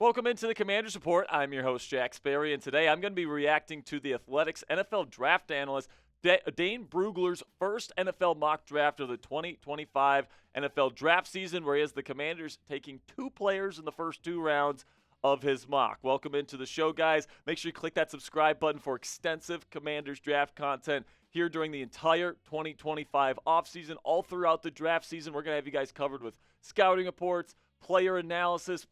Welcome into the Commander's Report. I'm your host, Jack Sperry, and today I'm going to be reacting to the Athletics NFL Draft Analyst, Dane Brugler's first NFL mock draft of the 2025 NFL draft season, where he has the Commanders taking two players in the first two rounds of his mock. Welcome into the show, guys. Make sure you click that subscribe button for extensive Commanders draft content here during the entire 2025 offseason. All throughout the draft season, we're going to have you guys covered with scouting reports, player analysis,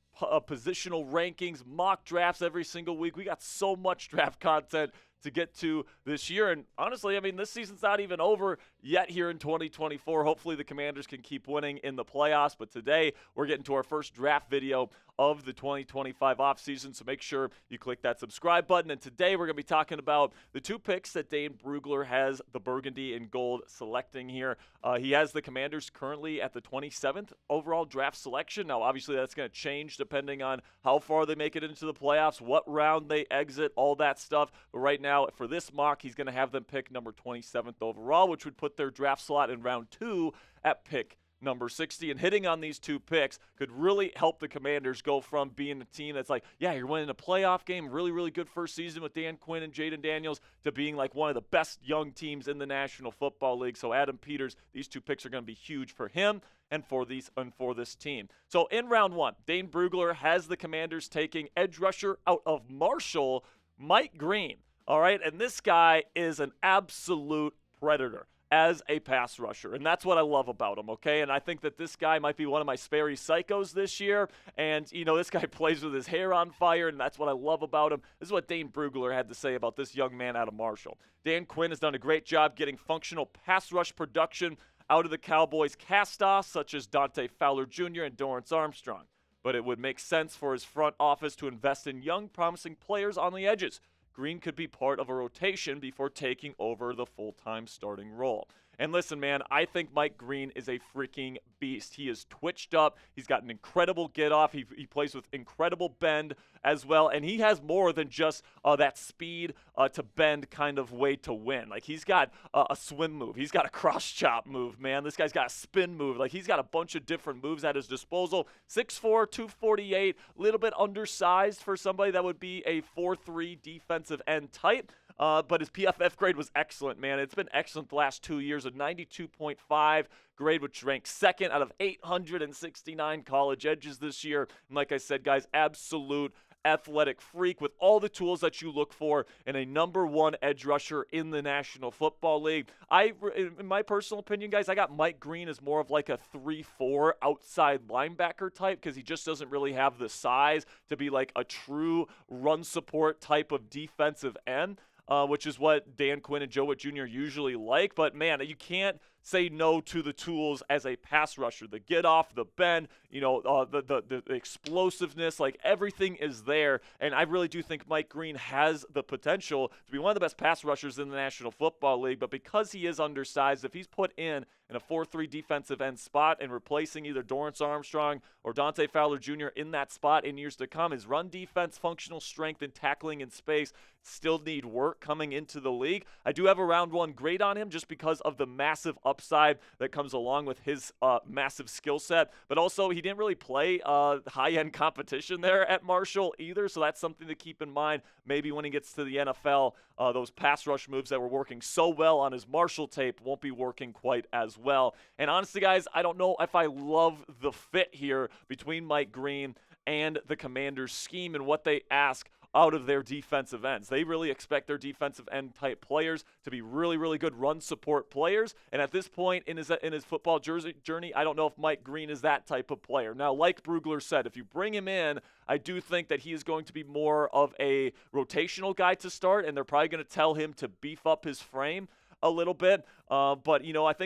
positional rankings, mock drafts every single week. We got so much draft content to get to this year. And honestly, I mean, this season's not even over yet here in 2024. Hopefully the Commanders can keep winning in the playoffs. But today we're getting to our first draft video of the 2025 offseason. So make sure you click that subscribe button. And today we're going to be talking about the two picks that Dane Brugler has the burgundy and gold selecting here. He has the Commanders currently at the 27th overall draft selection. Now, obviously, that's going to change depending on how far they make it into the playoffs, what round they exit, all that stuff. But right now, for this mock, he's going to have them pick number 27th overall, which would put their draft slot in round 2 at pick number 60. And hitting on these two picks could really help the Commanders go from being a team that's like, yeah, you're winning a playoff game, really, really good first season with Dan Quinn and Jaden Daniels, to being like one of the best young teams in the National Football League. So Adam Peters, these two picks are going to be huge for him and for this team. So in round 1, Dane Brugler has the Commanders taking edge rusher out of Marshall, Mike Green. All right, and this guy is an absolute predator as a pass rusher, and that's what I love about him, okay? And I think that this guy might be one of my Sperry psychos this year, and, you know, this guy plays with his hair on fire, and that's what I love about him. This is what Dane Brugler had to say about this young man out of Marshall. Dan Quinn has done a great job getting functional pass rush production out of the Cowboys' cast-offs, such as Dante Fowler Jr. and Dorrance Armstrong. But it would make sense for his front office to invest in young, promising players on the edges. Green could be part of a rotation before taking over the full-time starting role. And listen, man, I think Mike Green is a freaking beast. He is twitched up. He's got an incredible get-off. He plays with incredible bend as well. And he has more than just that speed to bend kind of way to win. Like, he's got a swim move. He's got a cross-chop move, man. This guy's got a spin move. Like, he's got a bunch of different moves at his disposal. 6'4", 248, a little bit undersized for somebody that would be a 4'3" defensive end type. But his PFF grade was excellent, man. It's been excellent the last 2 years, a 92.5 grade, which ranks second out of 869 college edges this year. And like I said, guys, absolute athletic freak with all the tools that you look for in a number 1 edge rusher in the National Football League. In my personal opinion, guys, I got Mike Green as more of like a 3-4 outside linebacker type, because he just doesn't really have the size to be like a true run support type of defensive end. Which is what Dan Quinn and Joe Witt Jr. usually like. But, man, you can't say no to the tools as a pass rusher. The get off, the bend, you know, the explosiveness, like everything is there. And I really do think Mike Green has the potential to be one of the best pass rushers in the National Football League. But because he is undersized, if he's put in a 4-3 defensive end spot and replacing either Dorrance Armstrong or Dante Fowler Jr. in that spot in years to come, his run defense, functional strength, and tackling in space still need work coming into the league. I do have a round 1 grade on him just because of the massive upside that comes along with his massive skill set. But also, he didn't really play high-end competition there at Marshall either, so that's something to keep in mind. Maybe when he gets to the NFL, those pass rush moves that were working so well on his Marshall tape won't be working quite as well. And honestly, guys, I don't know if I love the fit here between Mike Green and the Commanders' scheme and what they ask out of their defensive ends. They really expect their defensive end type players to be really, really good run support players. And at this point in his football journey, I don't know if Mike Green is that type of player. Now, like Brugler said, if you bring him in, I do think that he is going to be more of a rotational guy to start, and they're probably going to tell him to beef up his frame a little bit. But, you know, I do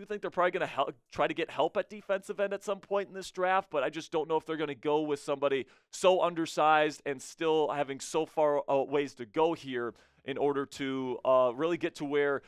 think they're probably going to try to get help at defensive end at some point in this draft, but I just don't know if they're going to go with somebody so undersized and still having so far ways to go here in order to really get to where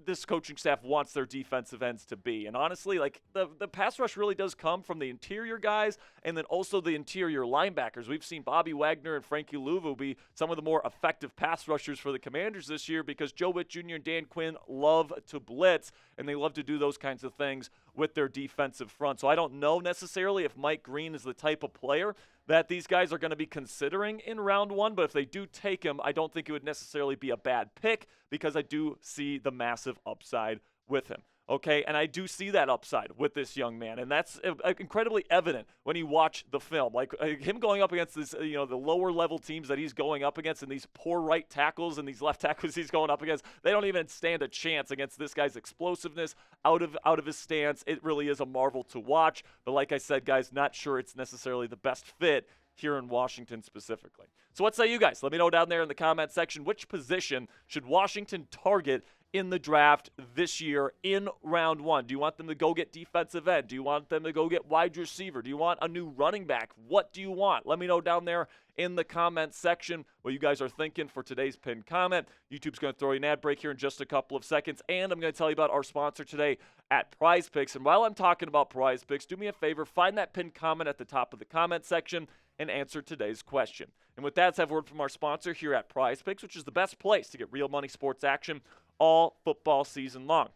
this coaching staff wants their defensive ends to be. And honestly, like the pass rush really does come from the interior guys and then also the interior linebackers. We've seen Bobby Wagner and Frankie Louvu be some of the more effective pass rushers for the Commanders this year because Joe Witt Jr. and Dan Quinn love to blitz, and they love to do those kinds of things with their defensive front. So I don't know necessarily if Mike Green is the type of player that these guys are going to be considering in round one, but if they do take him, I don't think it would necessarily be a bad pick because I do see the massive upside with him. Okay, and I do see that upside with this young man, and that's incredibly evident when you watch the film. Like him going up against this, the lower level teams that he's going up against, and these poor right tackles and these left tackles he's going up against, they don't even stand a chance against this guy's explosiveness out of his stance. It really is a marvel to watch. But like I said, guys, not sure it's necessarily the best fit here in Washington specifically. So what say you guys? Let me know down there in the comment section, which position should Washington target in the draft this year in round one? Do you want them to go get defensive end? Do you want them to go get wide receiver? Do you want a new running back? What do you want? Let me know down there in the comment section what you guys are thinking for today's pinned comment. YouTube's going to throw you an ad break here in just a couple of seconds, and I'm going to tell you about our sponsor today at Prize Picks. And while I'm talking about Prize Picks, do me a favor, find that pinned comment at the top of the comment section and answer today's question. And with that, let's have a word from our sponsor here at Prize Picks, which is the best place to get real money sports action all football season long.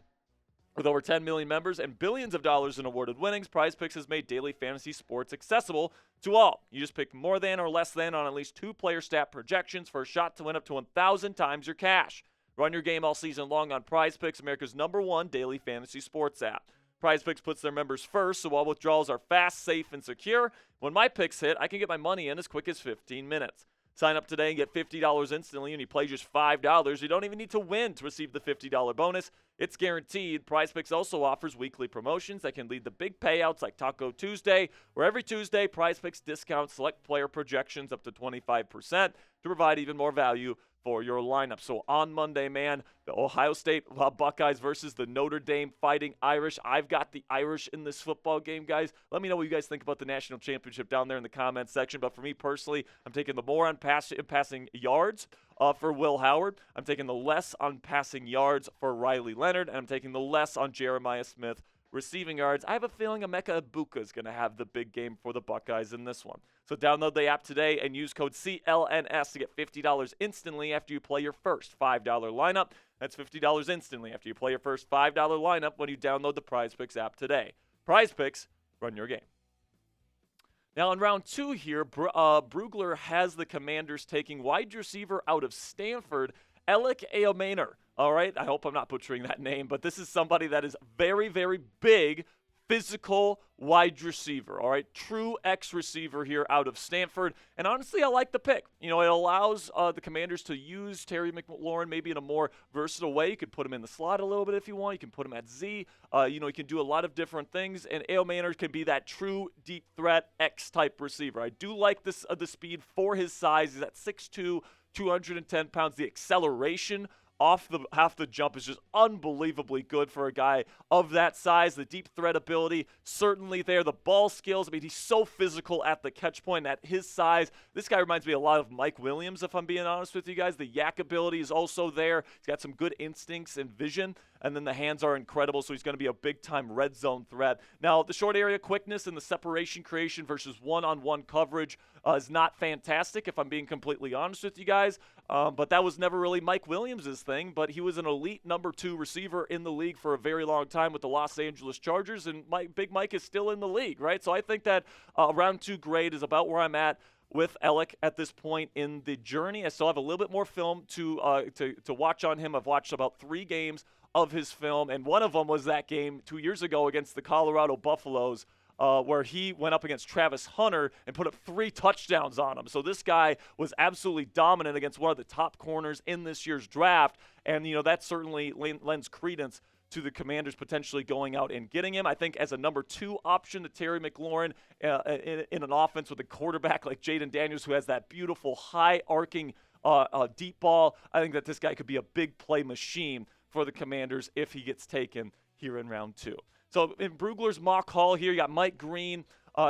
With over 10 million members and billions of dollars in awarded winnings, Prize Picks has made daily fantasy sports accessible to all. You just pick more than or less than on at least 2 player stat projections for a shot to win up to 1,000 times your cash. Run your game all season long on Prize Picks, America's #1 daily fantasy sports app. Prize Picks puts their members first, so all withdrawals are fast, safe, and secure. When my picks hit, I can get my money in as quick as 15 minutes. Sign up today and get $50 instantly, and you play just $5. You don't even need to win to receive the $50 bonus. It's guaranteed. PrizePicks also offers weekly promotions that can lead to big payouts like Taco Tuesday, where every Tuesday, PrizePicks discounts select player projections up to 25% to provide even more value for your lineup. So on Monday, man, the Ohio State Buckeyes versus the Notre Dame Fighting Irish. I've got the Irish in this football game, guys. Let me know what you guys think about the national championship down there in the comments section. But for me personally, I'm taking the more on passing yards for Will Howard. I'm taking the less on passing yards for Riley Leonard. And I'm taking the less on Jeremiah Smith receiving yards. I have a feeling Emeka Egbuka is going to have the big game for the Buckeyes in this one. So download the app today and use code CLNS to get $50 instantly after you play your first $5 lineup. That's $50 instantly after you play your first $5 lineup when you download the PrizePicks app today. PrizePicks, run your game. Now in round 2 here, Brugler has the Commanders taking wide receiver out of Stanford, Elic Ayomanor. All right, I hope I'm not butchering that name, but this is somebody that is very, very big, physical wide receiver, all right? True X receiver here out of Stanford. And honestly, I like the pick. You know, it allows the Commanders to use Terry McLaurin maybe in a more versatile way. You could put him in the slot a little bit if you want. You can put him at Z. You can do a lot of different things. And Ayomanor can be that true deep threat X-type receiver. I do like this the speed for his size. He's at 6'2", 210 pounds. The acceleration off the jump is just unbelievably good for a guy of that size. The deep threat ability, certainly there. The ball skills, I mean, he's so physical at the catch point at his size. This guy reminds me a lot of Mike Williams, if I'm being honest with you guys. The yak ability is also there. He's got some good instincts and vision, and then the hands are incredible, so he's going to be a big-time red zone threat. Now, the short area quickness and the separation creation versus one-on-one coverage is not fantastic, if I'm being completely honest with you guys. But that was never really Mike Williams' thing, but he was an elite number 2 receiver in the league for a very long time with the Los Angeles Chargers, and Big Mike is still in the league, right? So I think that round 2 grade is about where I'm at with Elic at this point in the journey. I still have a little bit more film to watch on him. I've watched about 3 games of his film, and one of them was that game 2 years ago against the Colorado Buffaloes, where he went up against Travis Hunter and put up 3 touchdowns on him. So this guy was absolutely dominant against one of the top corners in this year's draft, and that certainly lends credence to the Commanders potentially going out and getting him. I think as a number 2 option to Terry McLaurin in an offense with a quarterback like Jaden Daniels, who has that beautiful high-arcing deep ball, I think that this guy could be a big play machine for the Commanders if he gets taken here in round 2. So in Brugler's mock call here, you got Mike Green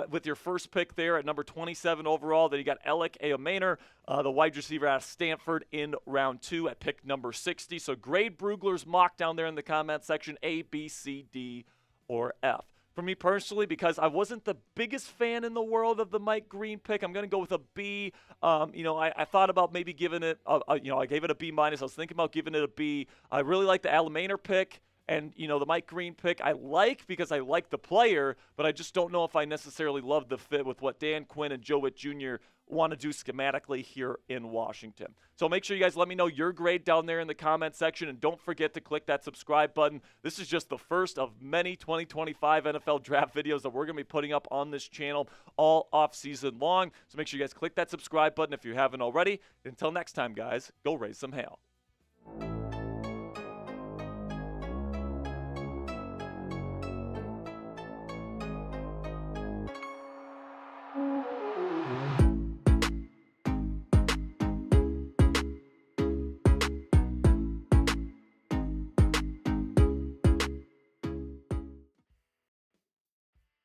with your first pick there at number 27 overall. Then you got Elic Ayomanor, the wide receiver out of Stanford in round 2 at pick number 60. So grade Brugler's mock down there in the comment section, A, B, C, D, or F. For me personally, because I wasn't the biggest fan in the world of the Mike Green pick, I'm going to go with a B. I thought about maybe giving it, I gave it a B-. I was thinking about giving it a B. I really like the Ayomanor pick. And, the Mike Green pick I like because I like the player, but I just don't know if I necessarily love the fit with what Dan Quinn and Joe Witt Jr. want to do schematically here in Washington. So make sure you guys let me know your grade down there in the comment section, and don't forget to click that subscribe button. This is just the first of many 2025 NFL draft videos that we're going to be putting up on this channel all offseason long. So make sure you guys click that subscribe button if you haven't already. Until next time, guys, go raise some hail.